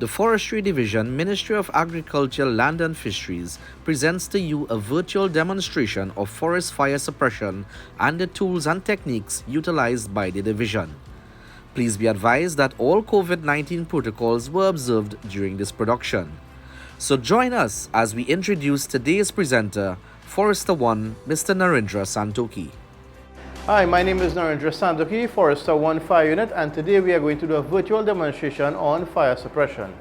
The Forestry Division, Ministry of Agriculture, Land and Fisheries presents to you a virtual demonstration of forest fire suppression and the tools and techniques utilized by the division. Please be advised that all COVID-19 protocols were observed during this production. So join us as we introduce today's presenter, Forester 1, Mr. Narendra Santoki. Hi, my name is Narendra Santoki, Forester 1 Fire Unit, and today we are going to do a virtual demonstration on fire suppression.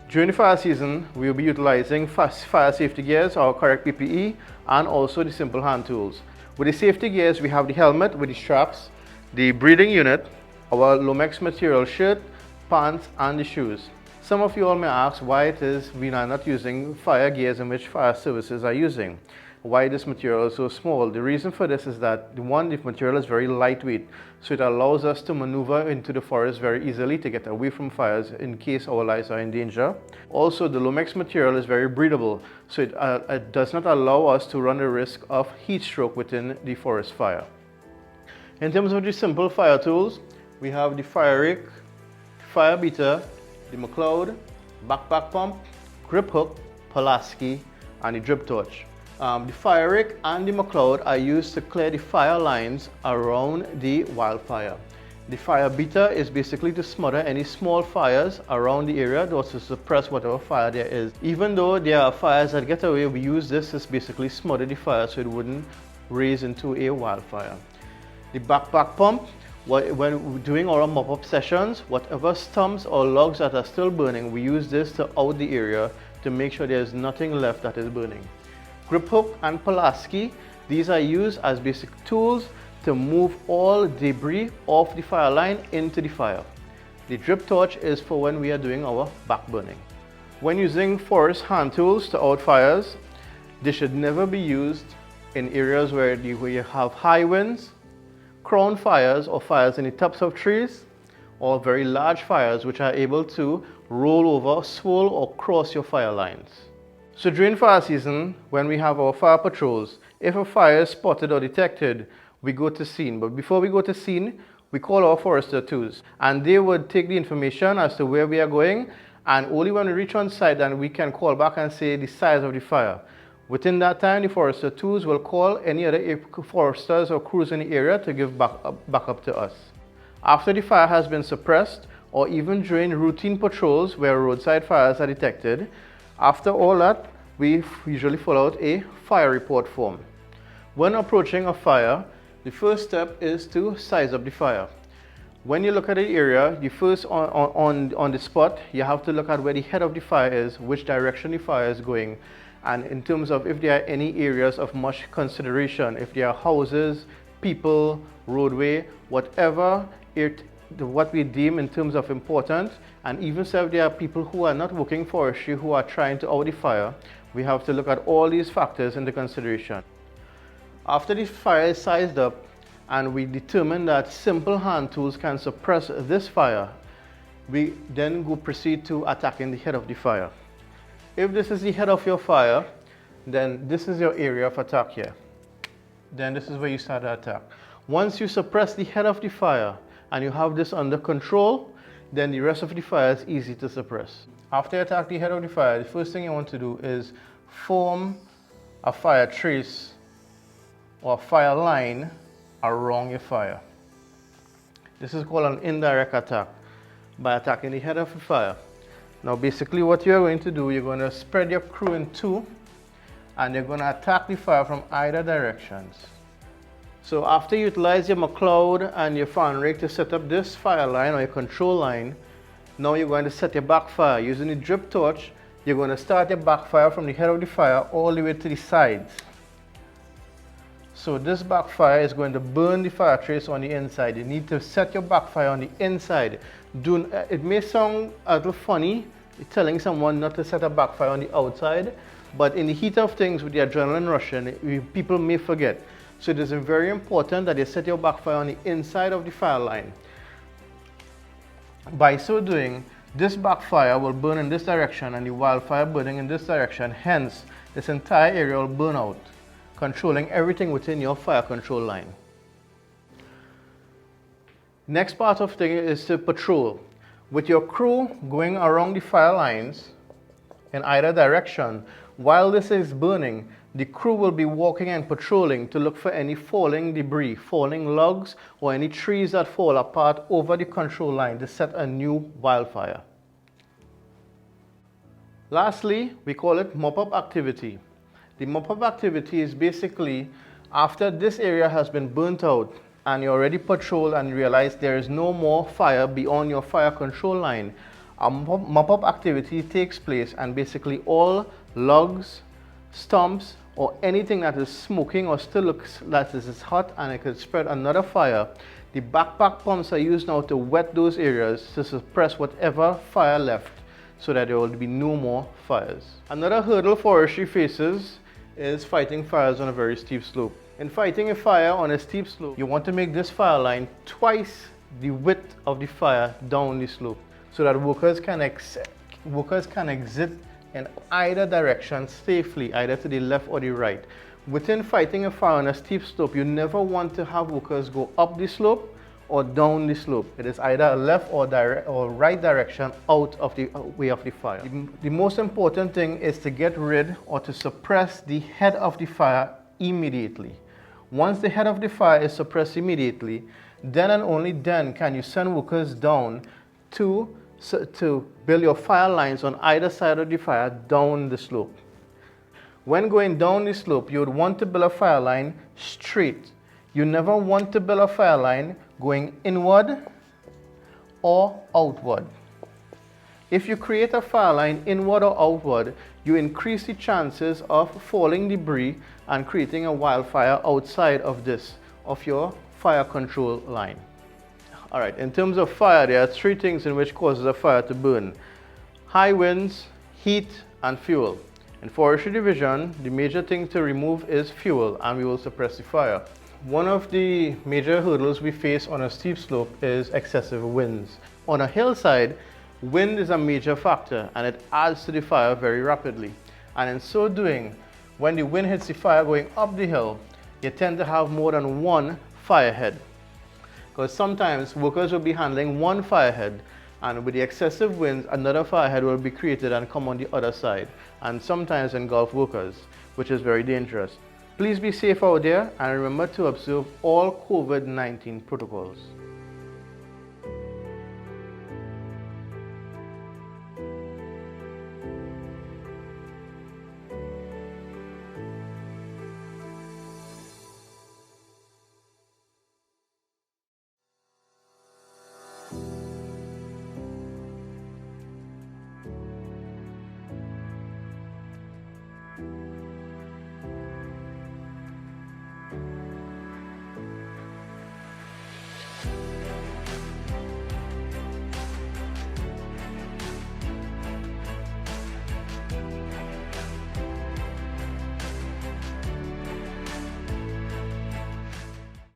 During the fire season, we will be utilizing fire safety gears, our correct PPE, and also the simple hand tools. With the safety gears, we have the helmet with the straps, the breathing unit, our Lomex material shirt, pants, and the shoes. Some of you all may ask why it is we are not using fire gears in which fire services are using. Why this material is so small. The reason for this is that the material is very lightweight, so it allows us to maneuver into the forest very easily to get away from fires in case our lives are in danger. Also, the Lomex material is very breathable, so it does not allow us to run the risk of heat stroke within the forest fire. In terms of the simple fire tools, we have the fire rake, fire beater, the McLeod, backpack pump, grip hook, Pulaski, and the drip torch. The fire rake and the McLeod are used to clear the fire lines around the wildfire. The fire beater is basically to smother any small fires around the area or to suppress whatever fire there is. Even though there are fires that get away, we use this to basically smother the fire so it wouldn't raise into a wildfire. The backpack pump, when doing our mop-up sessions, whatever stumps or logs that are still burning, we use this to out the area to make sure there's nothing left that is burning. Grip hook and Pulaski, these are used as basic tools to move all debris off the fire line into the fire. The drip torch is for when we are doing our back burning. When using forest hand tools to out fires, they should never be used in areas where you have high winds, crown fires or fires in the tops of trees, or very large fires which are able to roll over, swirl or cross your fire lines. So during fire season, when we have our fire patrols, if a fire is spotted or detected, we go to scene. But before we go to scene, we call our Forester 2s, and they would take the information as to where we are going, and only when we reach on site then we can call back and say the size of the fire. Within that time, the Forester 2s will call any other foresters or crews in the area to give backup to us. After the fire has been suppressed, or even during routine patrols where roadside fires are detected, after all that, we usually fill out a fire report form. When approaching a fire, the first step is to size up the fire. When you look at the area, the first on the spot, you have to look at where the head of the fire is, which direction the fire is going. And in terms of if there are any areas of much consideration, if there are houses, people, roadway, whatever what we deem in terms of important, and even so if there are people who are not working forestry who are trying to out the fire, we have to look at all these factors into consideration. After the fire is sized up and we determine that simple hand tools can suppress this fire, we then proceed to attacking the head of the fire. If this is the head of your fire, then this is your area of attack here. Then this is where you start the attack. Once you suppress the head of the fire and you have this under control, then the rest of the fire is easy to suppress. After you attack the head of the fire, the first thing you want to do is form a fire trace or a fire line around your fire. This is called an indirect attack, by attacking the head of the fire. Now basically what you're going to do, you're going to spread your crew in two and you're going to attack the fire from either directions. So after you utilize your McLeod and your fan rake to set up this fire line or your control line, now you're going to set your backfire. Using the drip torch, you're going to start your backfire from the head of the fire all the way to the sides. So this backfire is going to burn the fire trace on the inside. You need to set your backfire on the inside. It may sound a little funny telling someone not to set a backfire on the outside, but in the heat of things with the adrenaline rushing, people may forget. So it is very important that you set your backfire on the inside of the fire line. By so doing, this backfire will burn in this direction and the wildfire burning in this direction. Hence, this entire area will burn out, controlling everything within your fire control line. Next part of thing is to patrol. With your crew going around the fire lines in either direction, while this is burning, the crew will be walking and patrolling to look for any falling debris, falling logs, or any trees that fall apart over the control line to set a new wildfire. Lastly, we call it mop-up activity. The mop-up activity is basically after this area has been burnt out and you already patrol and realize there is no more fire beyond your fire control line, a mop-up activity takes place, and basically all logs, stumps, or anything that is smoking or still looks that is hot and it could spread another fire, the backpack pumps are used now to wet those areas to suppress whatever fire left so that there will be no more fires. Another hurdle forestry faces is fighting fires on a very steep slope. In fighting a fire on a steep slope, you want to make this fire line twice the width of the fire down the slope so that workers can exit in either direction safely, either to the left or the right. Within fighting a fire on a steep slope, you never want to have workers go up the slope or down the slope. It is either a left or right direction out of the way of the fire. The most important thing is to get rid or to suppress the head of the fire immediately. Once the head of the fire is suppressed immediately, then and only then can you send workers down to build your fire lines on either side of the fire down the slope. When going down the slope, you would want to build a fire line straight. You never want to build a fire line going inward or outward. If you create a fire line inward or outward, you increase the chances of falling debris and creating a wildfire outside of your fire control line. All right, in terms of fire, there are three things in which causes a fire to burn: high winds, heat, and fuel. In forestry division, the major thing to remove is fuel, and we will suppress the fire. One of the major hurdles we face on a steep slope is excessive winds. On a hillside, wind is a major factor and it adds to the fire very rapidly. And in so doing, when the wind hits the fire going up the hill, you tend to have more than one firehead. Because sometimes workers will be handling one firehead, and with the excessive winds, another firehead will be created and come on the other side, and sometimes engulf workers, which is very dangerous. Please be safe out there and remember to observe all COVID-19 protocols.